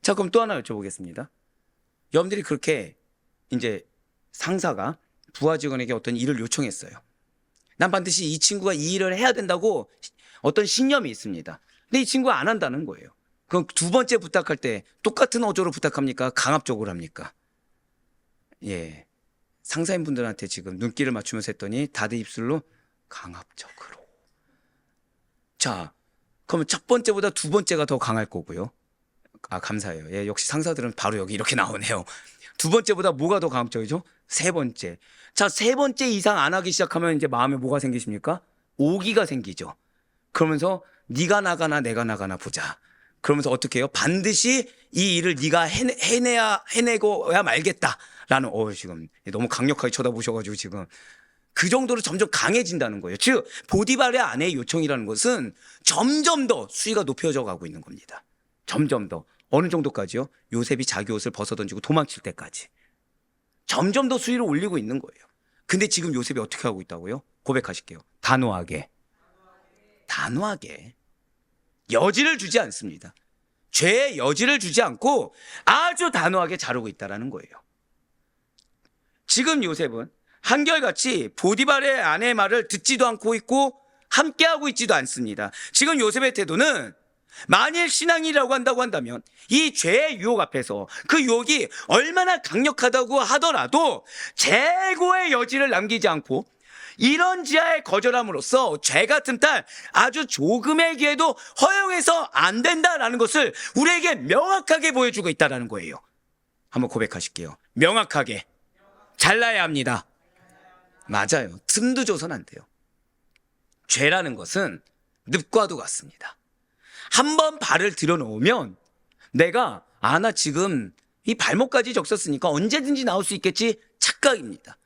자, 그럼 또 하나 여쭤보겠습니다. 여러분들이 그렇게 이제 상사가 부하 직원에게 어떤 일을 요청했어요. 난 반드시 이 친구가 이 일을 해야 된다고 어떤 신념이 있습니다. 근데 이 친구가 안 한다는 거예요. 그럼 두 번째 부탁할 때 똑같은 어조로 부탁합니까? 강압적으로 합니까? 예. 상사인 분들한테 지금 눈길을 맞추면서 했더니 다들 입술로 강압적으로. 자, 그러면 첫 번째보다 두 번째가 더 강할 거고요. 감사해요. 예, 역시 상사들은 바로 여기 이렇게 나오네요. 두 번째보다 뭐가 더 강압적이죠? 세 번째. 자, 세 번째 이상 안 하기 시작하면 이제 마음에 뭐가 생기십니까? 오기가 생기죠. 그러면서 네가 나가나 내가 나가나 보자. 그러면서 어떻게 해요? 반드시 이 일을 네가 해내고야 말겠다라는, 지금 너무 강력하게 쳐다보셔가지고 지금 그 정도로 점점 강해진다는 거예요. 즉 보디발의 아내의 요청이라는 것은 점점 더 수위가 높여져 가고 있는 겁니다. 점점 더. 어느 정도까지요? 요셉이 자기 옷을 벗어던지고 도망칠 때까지. 점점 더 수위를 올리고 있는 거예요. 근데 지금 요셉이 어떻게 하고 있다고요? 고백하실게요. 단호하게. 여지를 주지 않습니다. 죄의 여지를 주지 않고 아주 단호하게 자르고 있다는 거예요. 지금 요셉은 한결같이 보디발의 아내의 말을 듣지도 않고 있고 함께하고 있지도 않습니다. 지금 요셉의 태도는 만일 신앙이라고 한다면 이 죄의 유혹 앞에서 그 유혹이 얼마나 강력하다고 하더라도 최고의 여지를 남기지 않고 이런 지하에 거절함으로써 죄 같은 딸 아주 조금의 기회도 허용해서 안 된다라는 것을 우리에게 명확하게 보여주고 있다는 거예요. 한번 고백하실게요. 명확하게 잘라야 합니다. 맞아요. 틈도 줘선 안 돼요. 죄라는 것은 늪과도 같습니다. 한번 발을 들여놓으면 내가 나 지금 이 발목까지 적셨으니까 언제든지 나올 수 있겠지 착각입니다.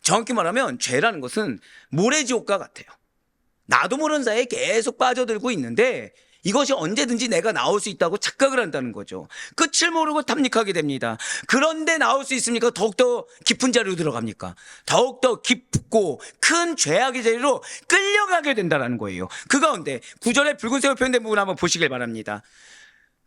정확히 말하면 죄라는 것은 모래지옥과 같아요. 나도 모르는 사이에 계속 빠져들고 있는데 이것이 언제든지 내가 나올 수 있다고 착각을 한다는 거죠. 끝을 모르고 탐닉하게 됩니다. 그런데 나올 수 있습니까? 더욱더 깊은 자리로 들어갑니까? 더욱더 깊고 큰 죄악의 자리로 끌려가게 된다는 거예요. 그 가운데 9절에 붉은색으로 표현된 부분 한번 보시길 바랍니다.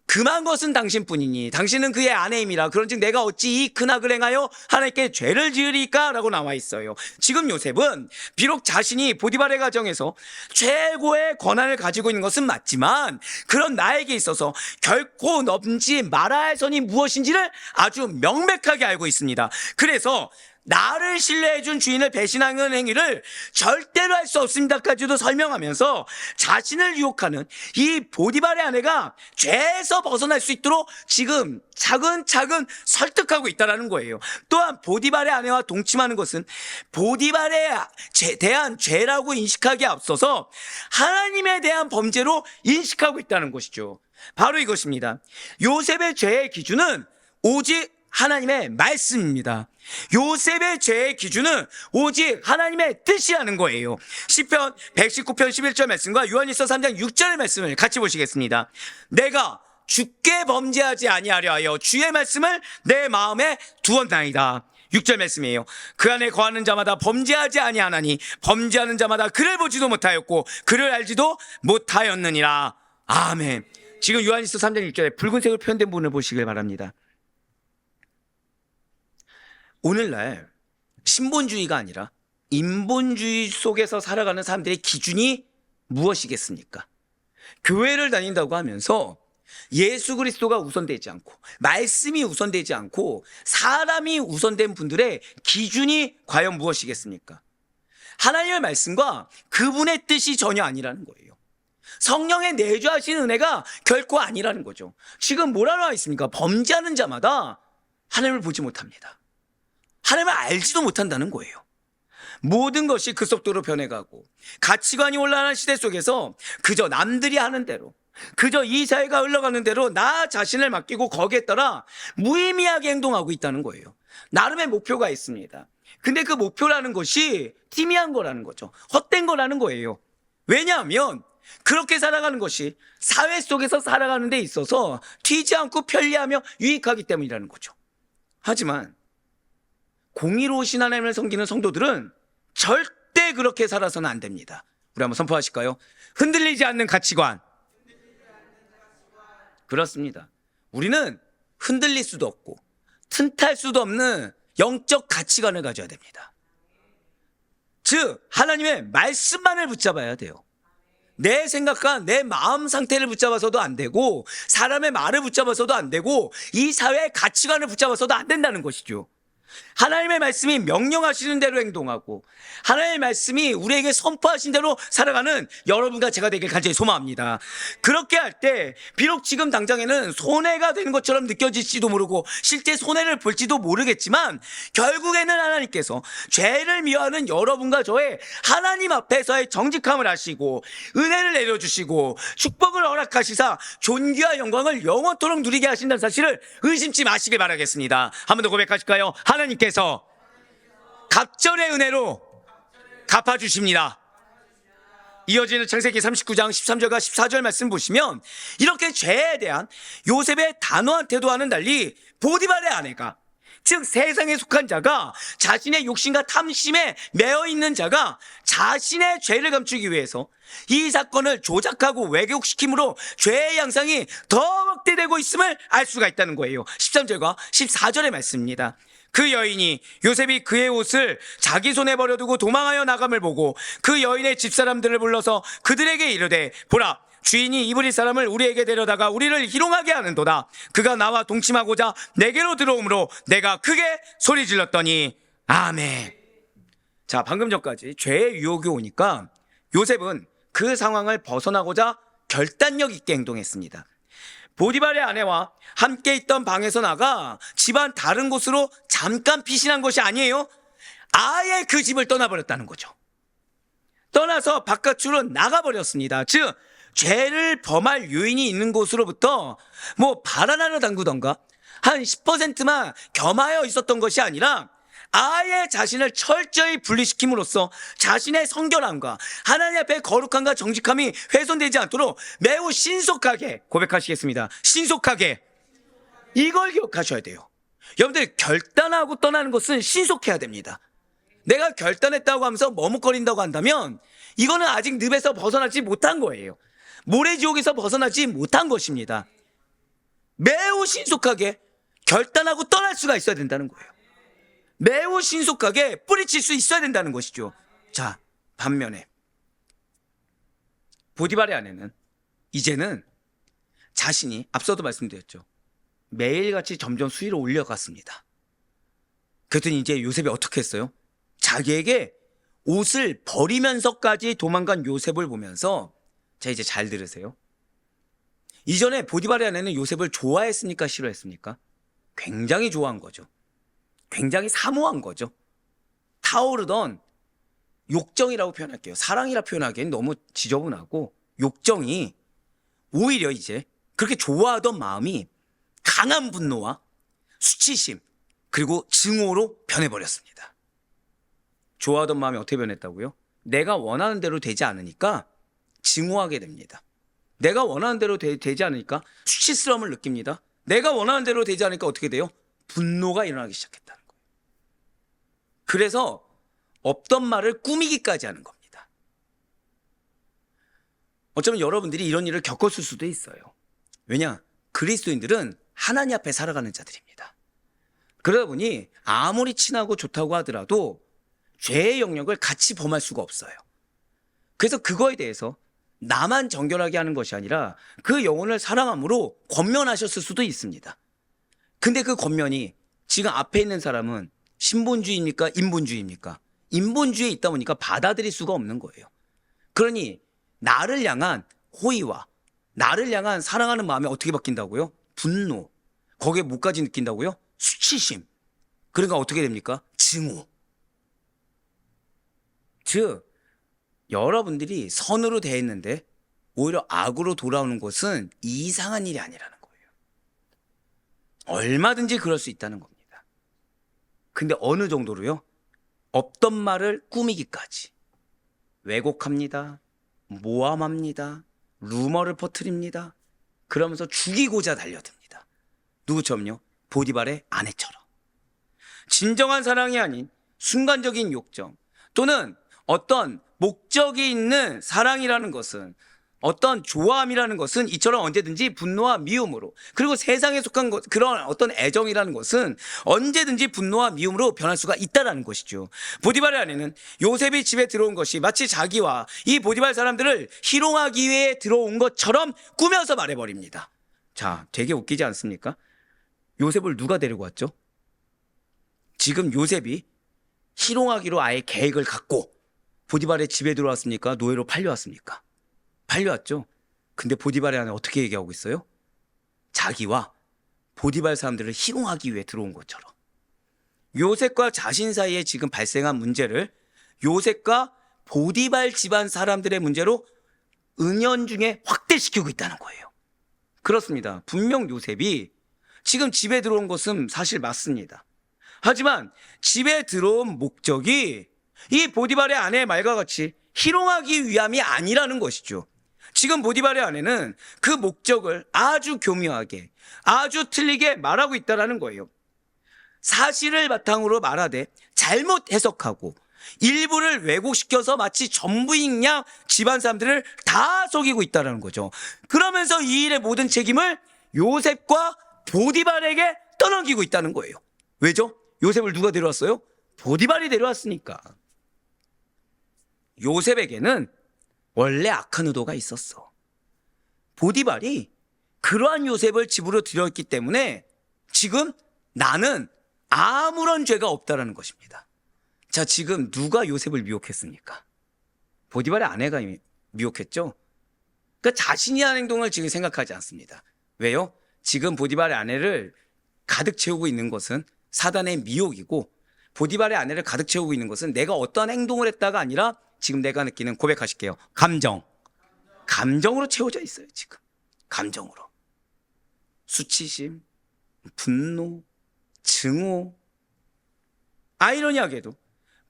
금한 것은 당신뿐이니 당신은 그의 아내임이라. 그런즉 내가 어찌 이 큰 악을 행하여 하나님께 죄를 지으리까? 라고 나와 있어요. 지금 요셉은 비록 자신이 보디발의 가정에서 최고의 권한을 가지고 있는 것은 맞지만 그런 나에게 있어서 결코 넘지 말아야 할 선이 무엇인지를 아주 명백하게 알고 있습니다. 그래서 나를 신뢰해준 주인을 배신하는 행위를 절대로 할 수 없습니다까지도 설명하면서 자신을 유혹하는 이 보디발의 아내가 죄에서 벗어날 수 있도록 지금 차근차근 설득하고 있다는 거예요. 또한 보디발의 아내와 동침하는 것은 보디발에 대한 죄라고 인식하기에 앞서서 하나님에 대한 범죄로 인식하고 있다는 것이죠. 바로 이것입니다. 요셉의 죄의 기준은 오직 하나님의 말씀입니다. 요셉의 죄의 기준은 오직 하나님의 뜻이라는 거예요. 시편 119편 11절 말씀과 요한일서 3장 6절 말씀을 같이 보시겠습니다. 내가 주께 범죄하지 아니하려 하여 주의 말씀을 내 마음에 두었나이다. 6절 말씀이에요. 그 안에 거하는 자마다 범죄하지 아니하나니 범죄하는 자마다 그를 보지도 못하였고 그를 알지도 못하였느니라. 아멘. 지금 요한일서 3장 1절에 붉은색으로 표현된 부분을 보시길 바랍니다. 오늘날 신본주의가 아니라 인본주의 속에서 살아가는 사람들의 기준이 무엇이겠습니까? 교회를 다닌다고 하면서 예수 그리스도가 우선되지 않고 말씀이 우선되지 않고 사람이 우선된 분들의 기준이 과연 무엇이겠습니까? 하나님의 말씀과 그분의 뜻이 전혀 아니라는 거예요. 성령의 내주하신 은혜가 결코 아니라는 거죠. 지금 뭐라 나와 있습니까? 범죄하는 자마다 하나님을 보지 못합니다. 하나님을 알지도 못한다는 거예요. 모든 것이 급속도로 변해가고 가치관이 올라가는 시대 속에서 그저 남들이 하는 대로, 그저 이 사회가 흘러가는 대로 나 자신을 맡기고 거기에 따라 무의미하게 행동하고 있다는 거예요. 나름의 목표가 있습니다. 근데 그 목표라는 것이 희미한 거라는 거죠. 헛된 거라는 거예요. 왜냐하면 그렇게 살아가는 것이 사회 속에서 살아가는 데 있어서 튀지 않고 편리하며 유익하기 때문이라는 거죠. 하지만 공의로우신 하나님을 섬기는 성도들은 절대 그렇게 살아서는 안 됩니다. 우리 한번 선포하실까요? 흔들리지 않는 가치관. 그렇습니다. 우리는 흔들릴 수도 없고 튼탈 수도 없는 영적 가치관을 가져야 됩니다. 즉 하나님의 말씀만을 붙잡아야 돼요. 내 생각과 내 마음 상태를 붙잡아서도 안 되고 사람의 말을 붙잡아서도 안 되고 이 사회의 가치관을 붙잡아서도 안 된다는 것이죠. 하나님의 말씀이 명령하시는 대로 행동하고 하나님의 말씀이 우리에게 선포하신 대로 살아가는 여러분과 제가 되길 간절히 소망합니다. 그렇게 할 때 비록 지금 당장에는 손해가 되는 것처럼 느껴질지도 모르고 실제 손해를 볼지도 모르겠지만 결국에는 하나님께서 죄를 미워하는 여러분과 저의 하나님 앞에서의 정직함을 하시고 은혜를 내려주시고 축복을 허락하시사 존귀와 영광을 영원토록 누리게 하신다는 사실을 의심치 마시길 바라겠습니다. 한 번 더 고백하실까요? 하나님께서 갑절의 은혜로 갚아주십니다. 이어지는 창세기 39장 13절과 14절 말씀 보시면 이렇게 죄에 대한 요셉의 단호한 태도와는 달리 보디발의 아내가, 즉 세상에 속한 자가, 자신의 욕심과 탐심에 매여 있는 자가 자신의 죄를 감추기 위해서 이 사건을 조작하고 왜곡시킴으로 죄의 양상이 더 확대되고 있음을 알 수가 있다는 거예요. 13절과 14절의 말씀입니다. 그 여인이 요셉이 그의 옷을 자기 손에 버려두고 도망하여 나감을 보고 그 여인의 집사람들을 불러서 그들에게 이르되 보라, 주인이 이브리 사람을 우리에게 데려다가 우리를 희롱하게 하는도다. 그가 나와 동침하고자 내게로 들어오므로 내가 크게 소리 질렀더니 아멘. 자, 방금 전까지 죄의 유혹이 오니까 요셉은 그 상황을 벗어나고자 결단력 있게 행동했습니다. 보디발의 아내와 함께 있던 방에서 나가 집안 다른 곳으로 잠깐 피신한 것이 아니에요. 아예 그 집을 떠나버렸다는 거죠. 떠나서 바깥으로 나가버렸습니다. 즉 죄를 범할 요인이 있는 곳으로부터 발 하나를 담그던가 한 10%만 겸하여 있었던 것이 아니라 아예 자신을 철저히 분리시킴으로써 자신의 성결함과 하나님 앞에 거룩함과 정직함이 훼손되지 않도록 매우 신속하게 고백하시겠습니다. 신속하게. 이걸 기억하셔야 돼요. 여러분들 결단하고 떠나는 것은 신속해야 됩니다. 내가 결단했다고 하면서 머뭇거린다고 한다면 이거는 아직 늪에서 벗어나지 못한 거예요. 모래지옥에서 벗어나지 못한 것입니다. 매우 신속하게 결단하고 떠날 수가 있어야 된다는 거예요. 매우 신속하게 뿌리칠 수 있어야 된다는 것이죠. 자, 반면에 보디발의 아내는 이제는 자신이 앞서도 말씀드렸죠. 매일같이 점점 수위를 올려갔습니다. 그랬더니 이제 요셉이 어떻게 했어요? 자기에게 옷을 버리면서까지 도망간 요셉을 보면서, 자, 이제 잘 들으세요. 이전에 보디발의 아내는 요셉을 좋아했습니까? 싫어했습니까? 굉장히 좋아한 거죠. 굉장히 사모한 거죠. 타오르던 욕정이라고 표현할게요. 사랑이라 표현하기엔 너무 지저분하고, 욕정이 오히려 이제 그렇게 좋아하던 마음이 강한 분노와 수치심, 그리고 증오로 변해버렸습니다. 좋아하던 마음이 어떻게 변했다고요? 내가 원하는 대로 되지 않으니까 증오하게 됩니다. 내가 원하는 대로 되지 않으니까 수치스러움을 느낍니다. 내가 원하는 대로 되지 않으니까 어떻게 돼요? 분노가 일어나기 시작했다는 거예요. 그래서 없던 말을 꾸미기까지 하는 겁니다. 어쩌면 여러분들이 이런 일을 겪었을 수도 있어요. 왜냐? 그리스도인들은 하나님 앞에 살아가는 자들입니다. 그러다 보니 아무리 친하고 좋다고 하더라도 죄의 영역을 같이 범할 수가 없어요. 그래서 그거에 대해서 나만 정결하게 하는 것이 아니라 그 영혼을 사랑함으로 권면하셨을 수도 있습니다. 근데 그 권면이 지금 앞에 있는 사람은 신본주의입니까? 인본주의입니까? 인본주의에 있다 보니까 받아들일 수가 없는 거예요. 그러니 나를 향한 호의와 나를 향한 사랑하는 마음이 어떻게 바뀐다고요? 분노. 거기에 뭐까지 느낀다고요? 수치심. 그러니까 어떻게 됩니까? 증오. 즉 여러분들이 선으로 대했는데 오히려 악으로 돌아오는 것은 이상한 일이 아니라는 거예요. 얼마든지 그럴 수 있다는 겁니다. 근데 어느 정도로요? 없던 말을 꾸미기까지. 왜곡합니다. 모함합니다. 루머를 퍼뜨립니다. 그러면서 죽이고자 달려듭니다. 누구처럼요? 보디발의 아내처럼. 진정한 사랑이 아닌 순간적인 욕정 또는 어떤 목적이 있는 사랑이라는 것은 어떤 좋아함이라는 것은 이처럼 언제든지 분노와 미움으로 그리고 세상에 속한 것 그런 어떤 애정이라는 것은 언제든지 분노와 미움으로 변할 수가 있다라는 것이죠. 보디발의 아내는 요셉이 집에 들어온 것이 마치 자기와 이 보디발 사람들을 희롱하기 위해 들어온 것처럼 꾸며서 말해버립니다. 자, 되게 웃기지 않습니까? 요셉을 누가 데리고 왔죠? 지금 요셉이 희롱하기로 아예 계획을 갖고 보디발의 집에 들어왔습니까? 노예로 팔려왔습니까? 팔려왔죠. 근데 보디발의 아내 어떻게 얘기하고 있어요? 자기와 보디발 사람들을 희롱하기 위해 들어온 것처럼. 요셉과 자신 사이에 지금 발생한 문제를 요셉과 보디발 집안 사람들의 문제로 은연중에 확대시키고 있다는 거예요. 그렇습니다. 분명 요셉이 지금 집에 들어온 것은 사실 맞습니다. 하지만 집에 들어온 목적이 이 보디발의 아내의 말과 같이 희롱하기 위함이 아니라는 것이죠. 지금 보디발의 아내는 그 목적을 아주 교묘하게 아주 틀리게 말하고 있다는 거예요. 사실을 바탕으로 말하되 잘못 해석하고 일부를 왜곡시켜서 마치 전부인 양 집안 사람들을 다 속이고 있다는 거죠. 그러면서 이 일의 모든 책임을 요셉과 보디발에게 떠넘기고 있다는 거예요. 왜죠? 요셉을 누가 데려왔어요? 보디발이 데려왔으니까. 요셉에게는 원래 악한 의도가 있었어. 보디발이 그러한 요셉을 집으로 들여왔기 때문에 지금 나는 아무런 죄가 없다라는 것입니다. 자, 지금 누가 요셉을 미혹했습니까? 보디발의 아내가 미혹했죠? 그러니까 자신이 한 행동을 지금 생각하지 않습니다. 왜요? 지금 보디발의 아내를 가득 채우고 있는 것은 사단의 미혹이고 보디발의 아내를 가득 채우고 있는 것은 내가 어떠한 행동을 했다가 아니라 지금 내가 느끼는 고백하실게요. 감정으로 채워져 있어요. 지금 감정으로. 수치심, 분노, 증오. 아이러니하게도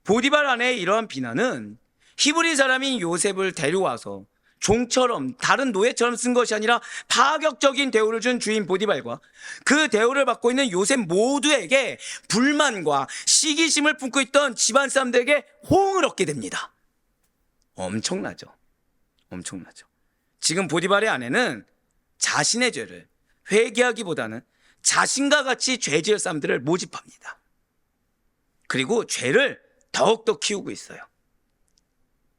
보디발 아내의 이러한 비난은 히브리 사람인 요셉을 데려와서 종처럼 다른 노예처럼 쓴 것이 아니라 파격적인 대우를 준 주인 보디발과 그 대우를 받고 있는 요셉 모두에게 불만과 시기심을 품고 있던 집안 사람들에게 호응을 얻게 됩니다. 엄청나죠. 지금 보디발의 아내는 자신의 죄를 회개하기보다는 자신과 같이 죄 지을 사람들을 모집합니다. 그리고 죄를 더욱더 키우고 있어요.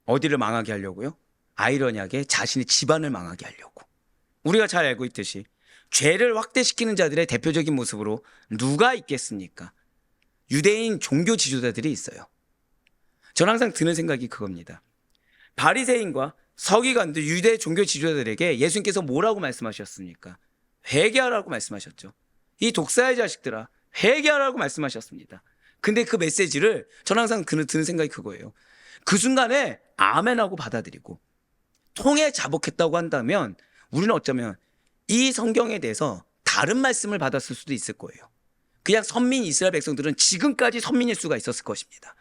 어디를 망하게 하려고요? 아이러니하게 자신의 집안을 망하게 하려고. 우리가 잘 알고 있듯이 죄를 확대시키는 자들의 대표적인 모습으로 누가 있겠습니까? 유대인 종교 지도자들이 있어요. 저는 항상 드는 생각이 그겁니다. 바리새인과 서기관들 유대 종교 지도자들에게 예수님께서 뭐라고 말씀하셨습니까? 회개하라고 말씀하셨죠. 이 독사의 자식들아, 회개하라고 말씀하셨습니다. 근데 그 메시지를 저는 항상 드는 생각이 그거예요. 그 순간에 아멘하고 받아들이고 통에 자복했다고 한다면 우리는 어쩌면 이 성경에 대해서 다른 말씀을 받았을 수도 있을 거예요. 그냥 선민 이스라엘 백성들은 지금까지 선민일 수가 있었을 것입니다.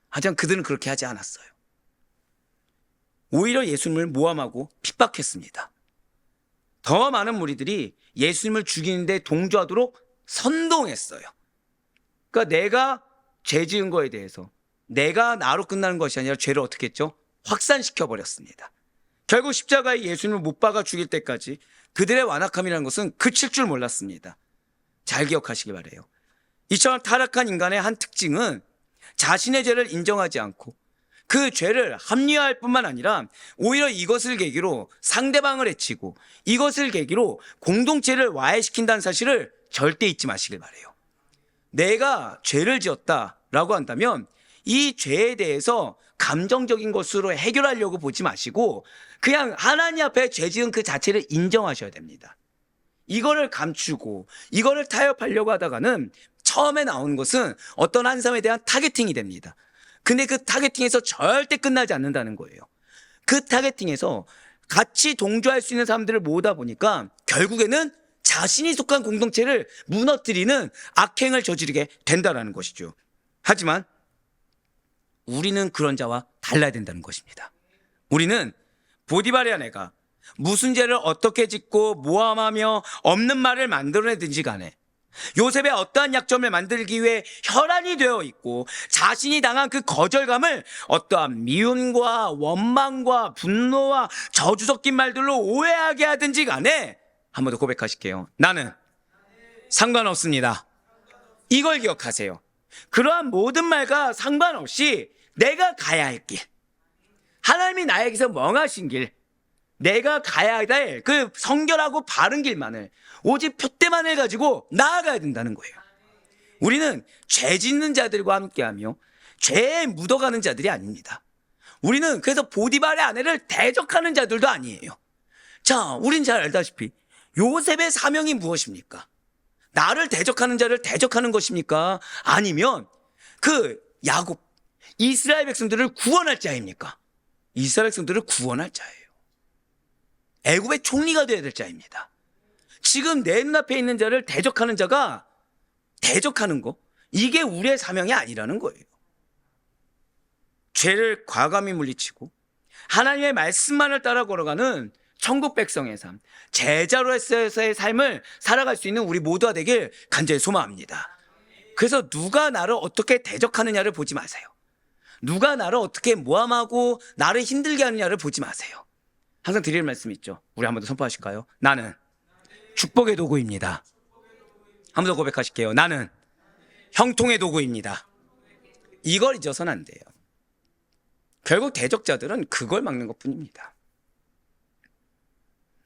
하지만 그들은 그렇게 하지 않았어요. 오히려 예수님을 모함하고 핍박했습니다. 더 많은 무리들이 예수님을 죽이는데 동조하도록 선동했어요. 그러니까 내가 죄 지은 거에 대해서 내가 나로 끝나는 것이 아니라 죄를 어떻게 했죠? 확산시켜 버렸습니다. 결국 십자가에 예수님을 못 박아 죽일 때까지 그들의 완악함이라는 것은 그칠 줄 몰랐습니다. 잘 기억하시기 바라요. 이처럼 타락한 인간의 한 특징은 자신의 죄를 인정하지 않고 그 죄를 합리화할 뿐만 아니라 오히려 이것을 계기로 상대방을 해치고 이것을 계기로 공동체를 와해시킨다는 사실을 절대 잊지 마시길 바라요. 내가 죄를 지었다라고 한다면 이 죄에 대해서 감정적인 것으로 해결하려고 보지 마시고 그냥 하나님 앞에 죄 지은 그 자체를 인정하셔야 됩니다. 이거를 감추고 이거를 타협하려고 하다가는 처음에 나오는 것은 어떤 한 사람에 대한 타겟팅이 됩니다. 근데 그 타겟팅에서 절대 끝나지 않는다는 거예요. 그 타겟팅에서 같이 동조할 수 있는 사람들을 모으다 보니까 결국에는 자신이 속한 공동체를 무너뜨리는 악행을 저지르게 된다는 것이죠. 하지만 우리는 그런 자와 달라야 된다는 것입니다. 우리는 보디발의 아내가 무슨 죄를 어떻게 짓고 모함하며 없는 말을 만들어내든지 간에 요셉의 어떠한 약점을 만들기 위해 혈안이 되어 있고 자신이 당한 그 거절감을 어떠한 미움과 원망과 분노와 저주 섞인 말들로 오해하게 하든지 간에 한 번 더 고백하실게요. 나는 상관없습니다. 이걸 기억하세요. 그러한 모든 말과 상관없이 내가 가야 할 길, 하나님이 나에게서 멍하신 길, 내가 가야 될 그 성결하고 바른 길만을 오직 표대만을 가지고 나아가야 된다는 거예요. 우리는 죄 짓는 자들과 함께하며 죄에 묻어가는 자들이 아닙니다. 우리는 그래서 보디발의 아내를 대적하는 자들도 아니에요. 자, 우린 잘 알다시피 요셉의 사명이 무엇입니까? 나를 대적하는 자를 대적하는 것입니까? 아니면 그 야곱, 이스라엘 백성들을 구원할 자입니까? 이스라엘 백성들을 구원할 자예요. 애굽의 총리가 되어야 될 자입니다. 지금 내 눈앞에 있는 자를 대적하는 자가 대적하는 거, 이게 우리의 사명이 아니라는 거예요. 죄를 과감히 물리치고 하나님의 말씀만을 따라 걸어가는 천국 백성의 삶, 제자로서의 삶을 살아갈 수 있는 우리 모두가 되길 간절히 소망합니다. 그래서 누가 나를 어떻게 대적하느냐를 보지 마세요. 누가 나를 어떻게 모함하고 나를 힘들게 하느냐를 보지 마세요. 항상 드릴 말씀이 있죠. 우리 한 번 더 선포하실까요? 나는 축복의 도구입니다. 한 번 더 고백하실게요. 나는 형통의 도구입니다. 이걸 잊어서는 안 돼요. 결국 대적자들은 그걸 막는 것뿐입니다.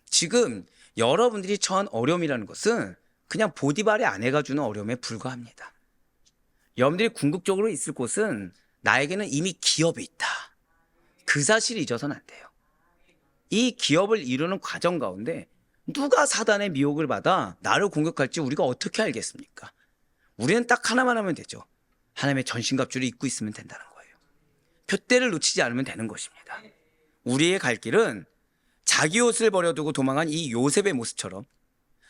지금 여러분들이 처한 어려움이라는 것은 그냥 보디발의 아내가 주는 어려움에 불과합니다. 여러분들이 궁극적으로 있을 곳은 나에게는 이미 기업이 있다. 그 사실을 잊어서는 안 돼요. 이 기업을 이루는 과정 가운데 누가 사단의 미혹을 받아 나를 공격할지 우리가 어떻게 알겠습니까? 우리는 딱 하나만 하면 되죠. 하나님의 전신갑주를 입고 있으면 된다는 거예요. 표대를 놓치지 않으면 되는 것입니다. 우리의 갈 길은 자기 옷을 버려두고 도망한 이 요셉의 모습처럼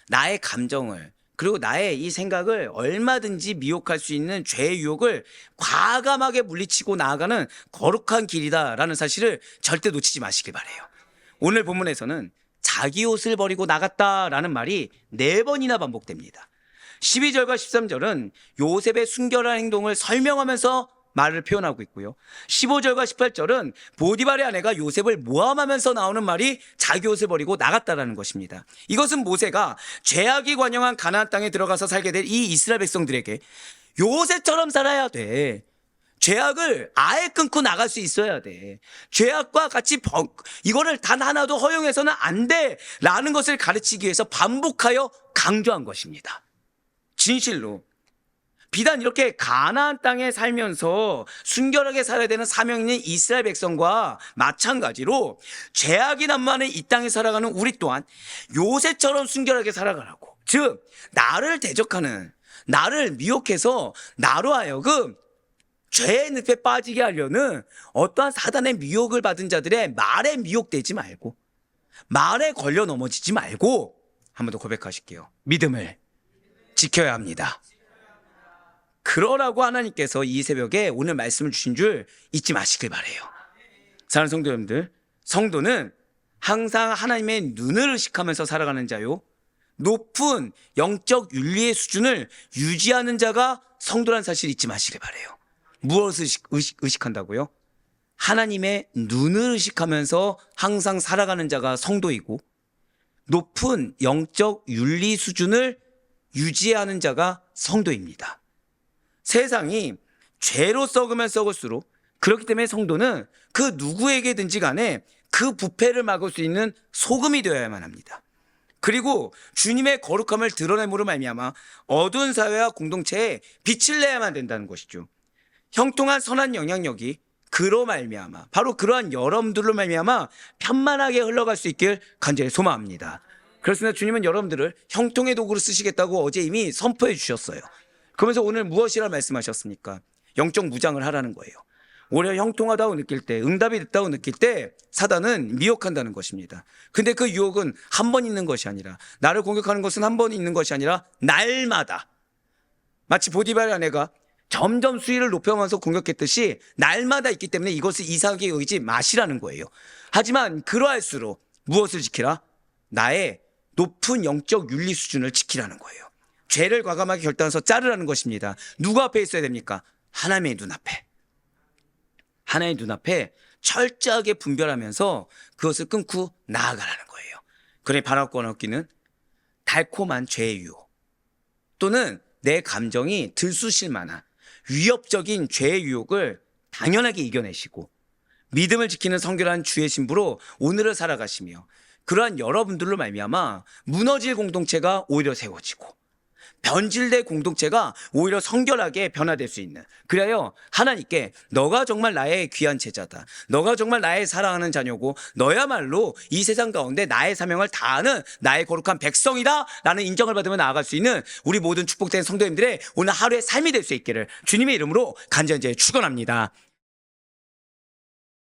나의 감정을 그리고 나의 이 생각을 얼마든지 미혹할 수 있는 죄의 유혹을 과감하게 물리치고 나아가는 거룩한 길이다라는 사실을 절대 놓치지 마시길 바라요. 오늘 본문에서는 자기 옷을 버리고 나갔다라는 말이 4번이나 반복됩니다. 12절과 13절은 요셉의 순결한 행동을 설명하면서 말을 표현하고 있고요. 15절과 18절은 보디발의 아내가 요셉을 모함하면서 나오는 말이 자기 옷을 버리고 나갔다라는 것입니다. 이것은 모세가 죄악이 관영한 가나안 땅에 들어가서 살게 될 이 이스라엘 백성들에게 요셉처럼 살아야 돼. 죄악을 아예 끊고 나갈 수 있어야 돼. 죄악과 같이 이거를 단 하나도 허용해서는 안 돼 라는 것을 가르치기 위해서 반복하여 강조한 것입니다. 진실로 비단 이렇게 가나안 땅에 살면서 순결하게 살아야 되는 사명 있는 이스라엘 백성과 마찬가지로 죄악이 난무하는 이 땅에 살아가는 우리 또한 요셉처럼 순결하게 살아가라고, 즉 나를 대적하는, 나를 미혹해서 나로 하여금 죄의 늪에 빠지게 하려는 어떠한 사단의 미혹을 받은 자들의 말에 미혹되지 말고, 말에 걸려 넘어지지 말고, 한 번 더 고백하실게요. 믿음을 지켜야 합니다. 그러라고 하나님께서 이 새벽에 오늘 말씀을 주신 줄 잊지 마시길 바래요. 사랑하는 성도 여러분들, 성도는 항상 하나님의 눈을 의식하면서 살아가는 자요, 높은 영적 윤리의 수준을 유지하는 자가 성도란 사실 잊지 마시길 바래요. 무엇을 의식한다고요? 하나님의 눈을 의식하면서 항상 살아가는 자가 성도이고, 높은 영적 윤리 수준을 유지하는 자가 성도입니다. 세상이 죄로 썩으면 썩을수록, 그렇기 때문에 성도는 그 누구에게든지 간에 그 부패를 막을 수 있는 소금이 되어야만 합니다. 그리고 주님의 거룩함을 드러냄으로 말미암아 어두운 사회와 공동체에 빛을 내야만 된다는 것이죠. 형통한 선한 영향력이 그로 말미암아, 바로 그러한 여러분들로 말미암아 편만하게 흘러갈 수 있길 간절히 소망합니다. 그렇습니다. 주님은 여러분들을 형통의 도구로 쓰시겠다고 어제 이미 선포해 주셨어요. 그러면서 오늘 무엇이라 말씀하셨습니까? 영적 무장을 하라는 거예요. 오히려 형통하다고 느낄 때, 응답이 됐다고 느낄 때 사단은 미혹한다는 것입니다. 근데 그 유혹은 한 번 있는 것이 아니라, 나를 공격하는 것은 한 번 있는 것이 아니라 날마다, 마치 보디발의 아내가 점점 수위를 높여가면서 공격했듯이 날마다 있기 때문에 이것을 이상하게 여기지 마시라는 거예요. 하지만 그러할수록 무엇을 지키라? 나의 높은 영적 윤리 수준을 지키라는 거예요. 죄를 과감하게 결단해서 자르라는 것입니다. 누구 앞에 있어야 됩니까? 하나님의 눈앞에. 하나의 눈앞에 철저하게 분별하면서 그것을 끊고 나아가라는 거예요. 그래, 반합권 얻기는 달콤한 죄의 유혹, 또는 내 감정이 들쑤실 만한 위협적인 죄의 유혹을 당연하게 이겨내시고, 믿음을 지키는 성결한 주의 신부로 오늘을 살아가시며, 그러한 여러분들로 말미암아 무너질 공동체가 오히려 세워지고, 변질된 공동체가 오히려 성결하게 변화될 수 있는, 그래요, 하나님께 너가 정말 나의 귀한 제자다, 너가 정말 나의 사랑하는 자녀고, 너야말로 이 세상 가운데 나의 사명을 다하는 나의 거룩한 백성이다 라는 인정을 받으며 나아갈 수 있는 우리 모든 축복된 성도님들의 오늘 하루의 삶이 될 수 있기를 주님의 이름으로 간절히 축원합니다.